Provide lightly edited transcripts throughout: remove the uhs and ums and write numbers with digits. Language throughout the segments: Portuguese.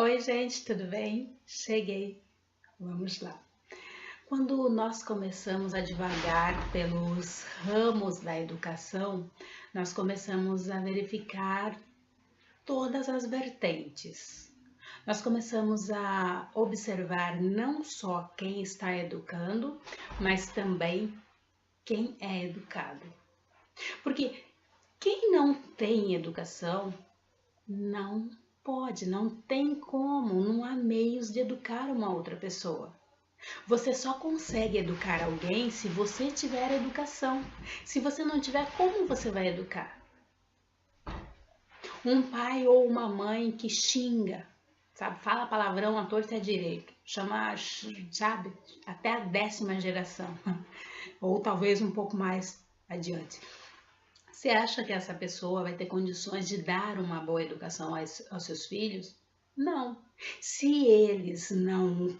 Oi, gente, tudo bem? Cheguei. Vamos lá. Quando nós começamos a divagar pelos ramos da educação, nós começamos a verificar todas as vertentes. Nós começamos a observar não só quem está educando, mas também quem é educado. Porque quem não tem educação não pode, não tem como, não há meios de educar uma outra pessoa. Você só consegue educar alguém se você tiver educação. Se você não tiver, como você vai educar? Um pai ou uma mãe que xinga, sabe, fala palavrão à torta e à direita, chama, sabe, até a 10ª geração, ou talvez um pouco mais adiante. Você acha que essa pessoa vai ter condições de dar uma boa educação aos seus filhos? Não. Se eles não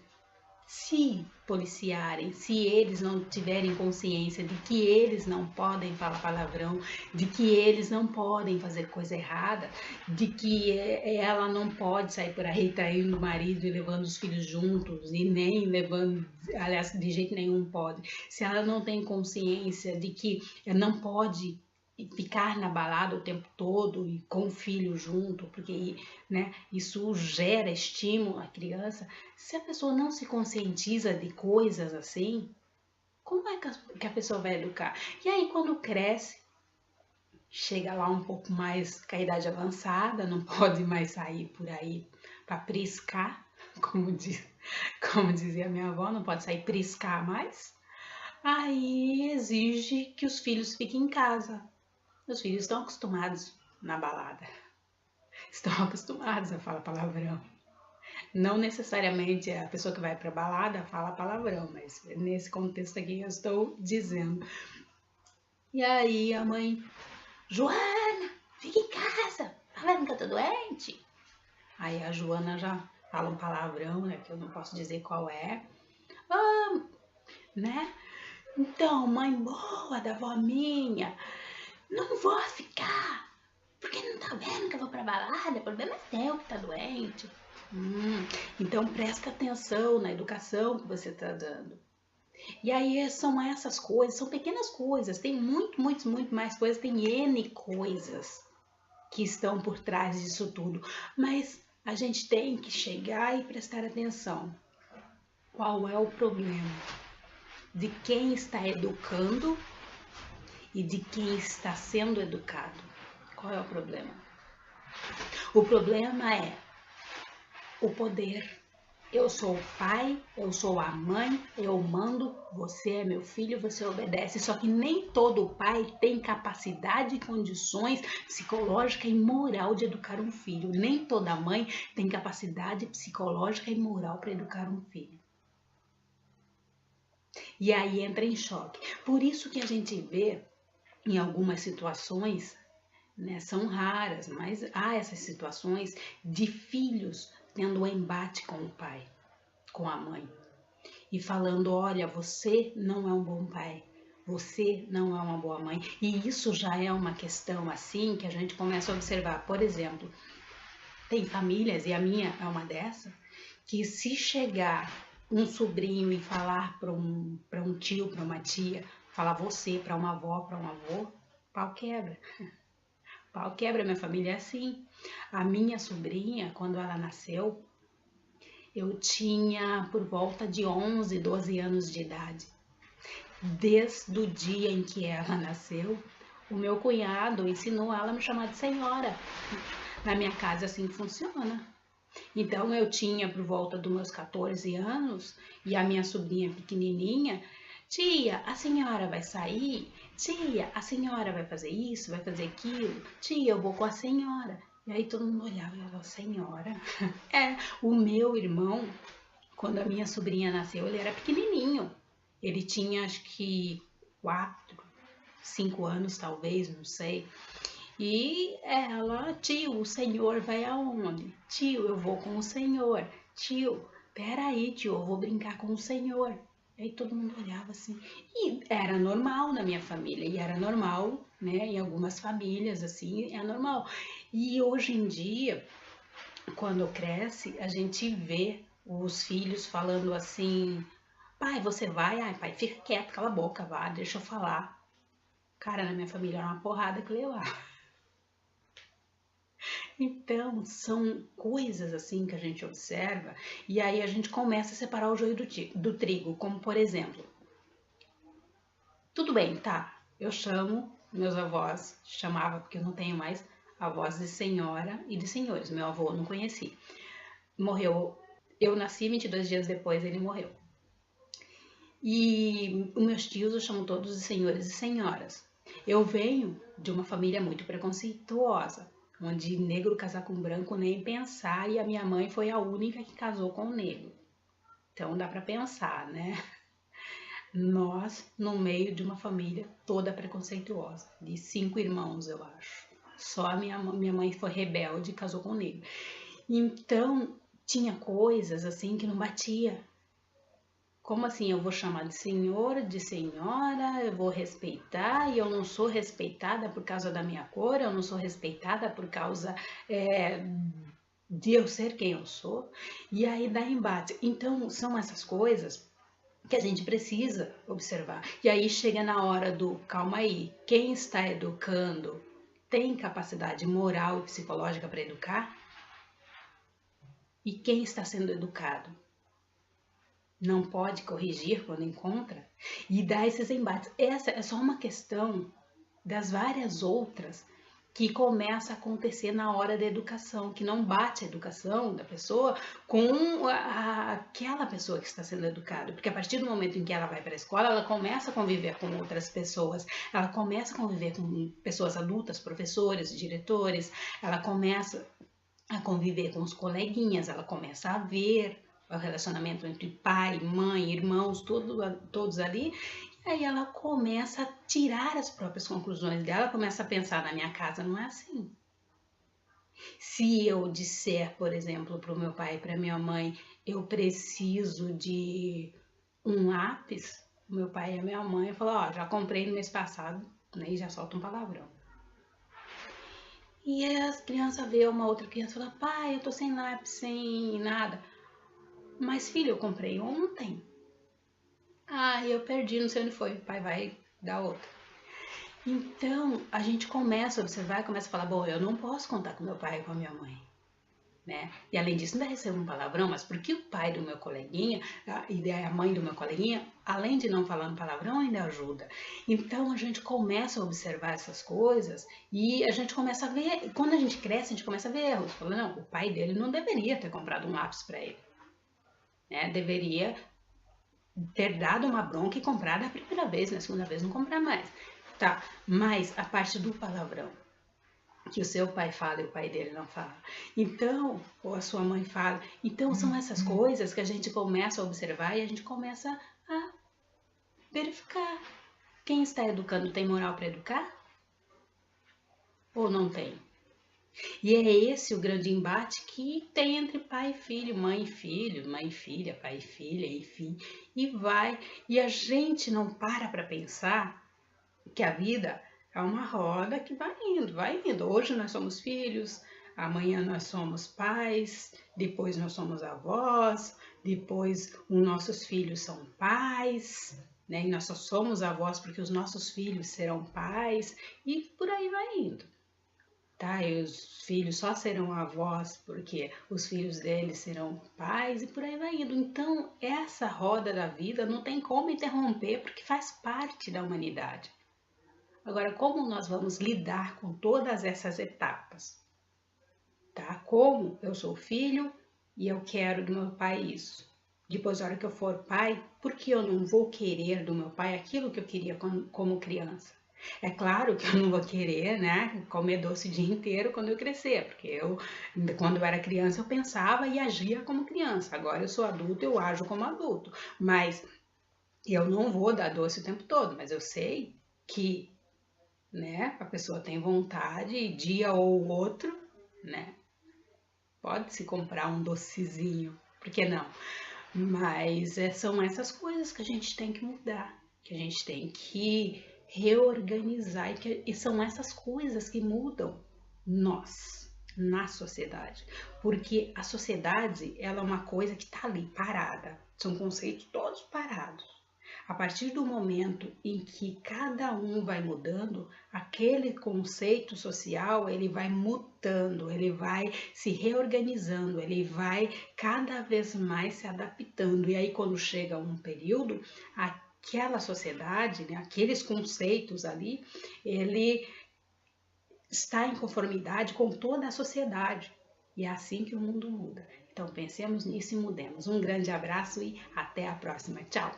se policiarem, se eles não tiverem consciência de que eles não podem falar palavrão, de que eles não podem fazer coisa errada, de que ela não pode sair por aí traindo o marido e levando os filhos juntos, e nem levando, aliás, de jeito nenhum pode. Se ela não tem consciência de que não pode ficar na balada o tempo todo e com o filho junto, porque, né, isso gera estímulo à criança. Se a pessoa não se conscientiza de coisas assim, como é que a pessoa vai educar? E aí, quando cresce, chega lá um pouco mais com a idade avançada, não pode mais sair por aí para priscar, como dizia minha avó, não pode sair priscar mais. Aí exige que os filhos fiquem em casa. Os filhos estão acostumados na balada, estão acostumados a falar palavrão. Não necessariamente a pessoa que vai para a balada fala palavrão, mas nesse contexto aqui eu estou dizendo. E aí a mãe, Joana, fica em casa, tá vendo que eu tô doente? Aí a Joana já fala um palavrão, né, que eu não posso dizer qual é. Ah, né? Então, mãe boa da avó minha, não vou ficar, porque não tá vendo que eu vou pra balada, o problema é teu que tá doente. Então presta atenção na educação que você tá dando. E aí são essas coisas, são pequenas coisas, tem muito mais coisas, tem N coisas que estão por trás disso tudo. Mas a gente tem que chegar e prestar atenção. Qual é o problema? De quem está educando e de quem está sendo educado. Qual é o problema? O problema é o poder. Eu sou o pai, eu sou a mãe, eu mando, você é meu filho, você obedece. Só que nem todo pai tem capacidade, condições psicológica e moral de educar um filho. Nem toda mãe tem capacidade psicológica e moral para educar um filho. E aí entra em choque. Por isso que a gente vê em algumas situações, né, são raras, mas há essas situações de filhos tendo um embate com o pai, com a mãe, e falando, olha, você não é um bom pai, você não é uma boa mãe. E isso já é uma questão assim que a gente começa a observar. Por exemplo, tem famílias, e a minha é uma dessas, que se chegar um sobrinho e falar para um tio, para uma tia, falar você para uma avó, para um avô, pau quebra. Pau quebra, minha família é assim. A minha sobrinha, quando ela nasceu, eu tinha por volta de 11, 12 anos de idade. Desde o dia em que ela nasceu, o meu cunhado ensinou ela a me chamar de senhora. Na minha casa assim funciona. Então eu tinha por volta dos meus 14 anos e a minha sobrinha pequenininha, tia, a senhora vai sair? Tia, a senhora vai fazer isso, vai fazer aquilo? Tia, eu vou com a senhora. E aí todo mundo olhava e falava, senhora? É, o meu irmão, quando a minha sobrinha nasceu, ele era pequenininho. Ele tinha acho que 4, 5 anos talvez, não sei. E ela, tio, o senhor vai aonde? Tio, eu vou com o senhor. Tio, peraí, tio, eu vou brincar com o senhor. Aí todo mundo olhava assim. E era normal na minha família, e era normal, né, em algumas famílias, assim, é normal. E hoje em dia, quando cresce, a gente vê os filhos falando assim: pai, você vai? Ai, pai, fica quieto, cala a boca, vá, deixa eu falar. Cara, na minha família era uma porrada que eu ia lá. Então, são coisas assim que a gente observa e aí a gente começa a separar o joio do trigo, como por exemplo, tudo bem, tá, eu chamo meus avós, chamava porque eu não tenho mais avós de senhora e de senhores, meu avô eu não conheci, morreu, eu nasci 22 dias depois, ele morreu. E os meus tios eu chamo todos de senhores e senhoras. Eu venho de uma família muito preconceituosa, onde negro casar com branco nem pensar, e a minha mãe foi a única que casou com um negro. Então dá para pensar, né? Nós, no meio de uma família toda preconceituosa, de 5 irmãos, eu acho. Só a minha mãe foi rebelde e casou com um negro. Então, tinha coisas assim que não batia. Como assim eu vou chamar de senhor, de senhora, eu vou respeitar e eu não sou respeitada por causa da minha cor, eu não sou respeitada por causa de eu ser quem eu sou, e aí dá embate. Então são essas coisas que a gente precisa observar. E aí chega na hora do calma aí, quem está educando tem capacidade moral e psicológica para educar? E quem está sendo educado não pode corrigir quando encontra e dá esses embates. Essa é só uma questão das várias outras que começa a acontecer na hora da educação, que não bate a educação da pessoa com aquela pessoa que está sendo educada, porque a partir do momento em que ela vai para a escola, ela começa a conviver com outras pessoas, ela começa a conviver com pessoas adultas, professores, diretores, ela começa a conviver com os coleguinhas, ela começa a ver o relacionamento entre pai, mãe, irmãos, todos ali, e aí ela começa a tirar as próprias conclusões dela, começa a pensar, na minha casa não é assim. Se eu disser, por exemplo, para o meu pai e para minha mãe, eu preciso de um lápis, o meu pai e a minha mãe falam, ó, já comprei no mês passado, né, e já solta um palavrão. E as crianças vê uma outra criança e fala, pai, eu tô sem lápis, sem nada. Mas filho, eu comprei ontem. Ah, eu perdi, não sei onde foi. O pai vai dar outra. Então, a gente começa a observar e começa a falar, bom, eu não posso contar com meu pai e com a minha mãe. Né? E além disso, ainda recebo um palavrão, mas porque o pai do meu coleguinha e a mãe do meu coleguinha, além de não falar um palavrão, ainda ajuda. Então, a gente começa a observar essas coisas e a gente começa a ver, quando a gente cresce, a gente começa a ver erros. Fala, não, o pai dele não deveria ter comprado um lápis para ele. Né? Deveria ter dado uma bronca e comprado a primeira vez, na segunda vez não comprar mais. Tá, mas a parte do palavrão, que o seu pai fala e o pai dele não fala. Então, ou a sua mãe fala. Então, são essas coisas que a gente começa a observar e a gente começa a verificar. Quem está educando tem moral para educar? Ou não tem? E é esse o grande embate que tem entre pai e filho, mãe e filho, mãe e filha, pai e filha, enfim, e vai. E a gente não para pensar que a vida é uma roda que vai indo, vai indo. Hoje nós somos filhos, amanhã nós somos pais, depois nós somos avós, depois os nossos filhos são pais, né? E nós só somos avós porque os nossos filhos serão pais, e por aí vai indo. Tá? E os filhos só serão avós porque os filhos deles serão pais e por aí vai indo. Então, essa roda da vida não tem como interromper porque faz parte da humanidade. Agora, como nós vamos lidar com todas essas etapas? Tá? Como eu sou filho e eu quero do meu pai isso. Depois, na hora que eu for pai, por que eu não vou querer do meu pai aquilo que eu queria como criança? É claro que eu não vou querer, né, comer doce o dia inteiro quando eu crescer, porque quando eu era criança, eu pensava e agia como criança. Agora eu sou adulto, eu ajo como adulto. Mas eu não vou dar doce o tempo todo, mas eu sei que, né, a pessoa tem vontade, dia ou outro, né, pode-se comprar um docezinho, por que não? Mas são essas coisas que a gente tem que mudar, que a gente tem que reorganizar, e são essas coisas que mudam nós, na sociedade, porque a sociedade ela é uma coisa que está ali parada, são conceitos todos parados. A partir do momento em que cada um vai mudando, aquele conceito social ele vai mutando, ele vai se reorganizando, ele vai cada vez mais se adaptando. E aí quando chega um período, aquela sociedade, né, aqueles conceitos ali, ele está em conformidade com toda a sociedade. E é assim que o mundo muda. Então pensemos nisso e mudemos. Um grande abraço e até a próxima. Tchau!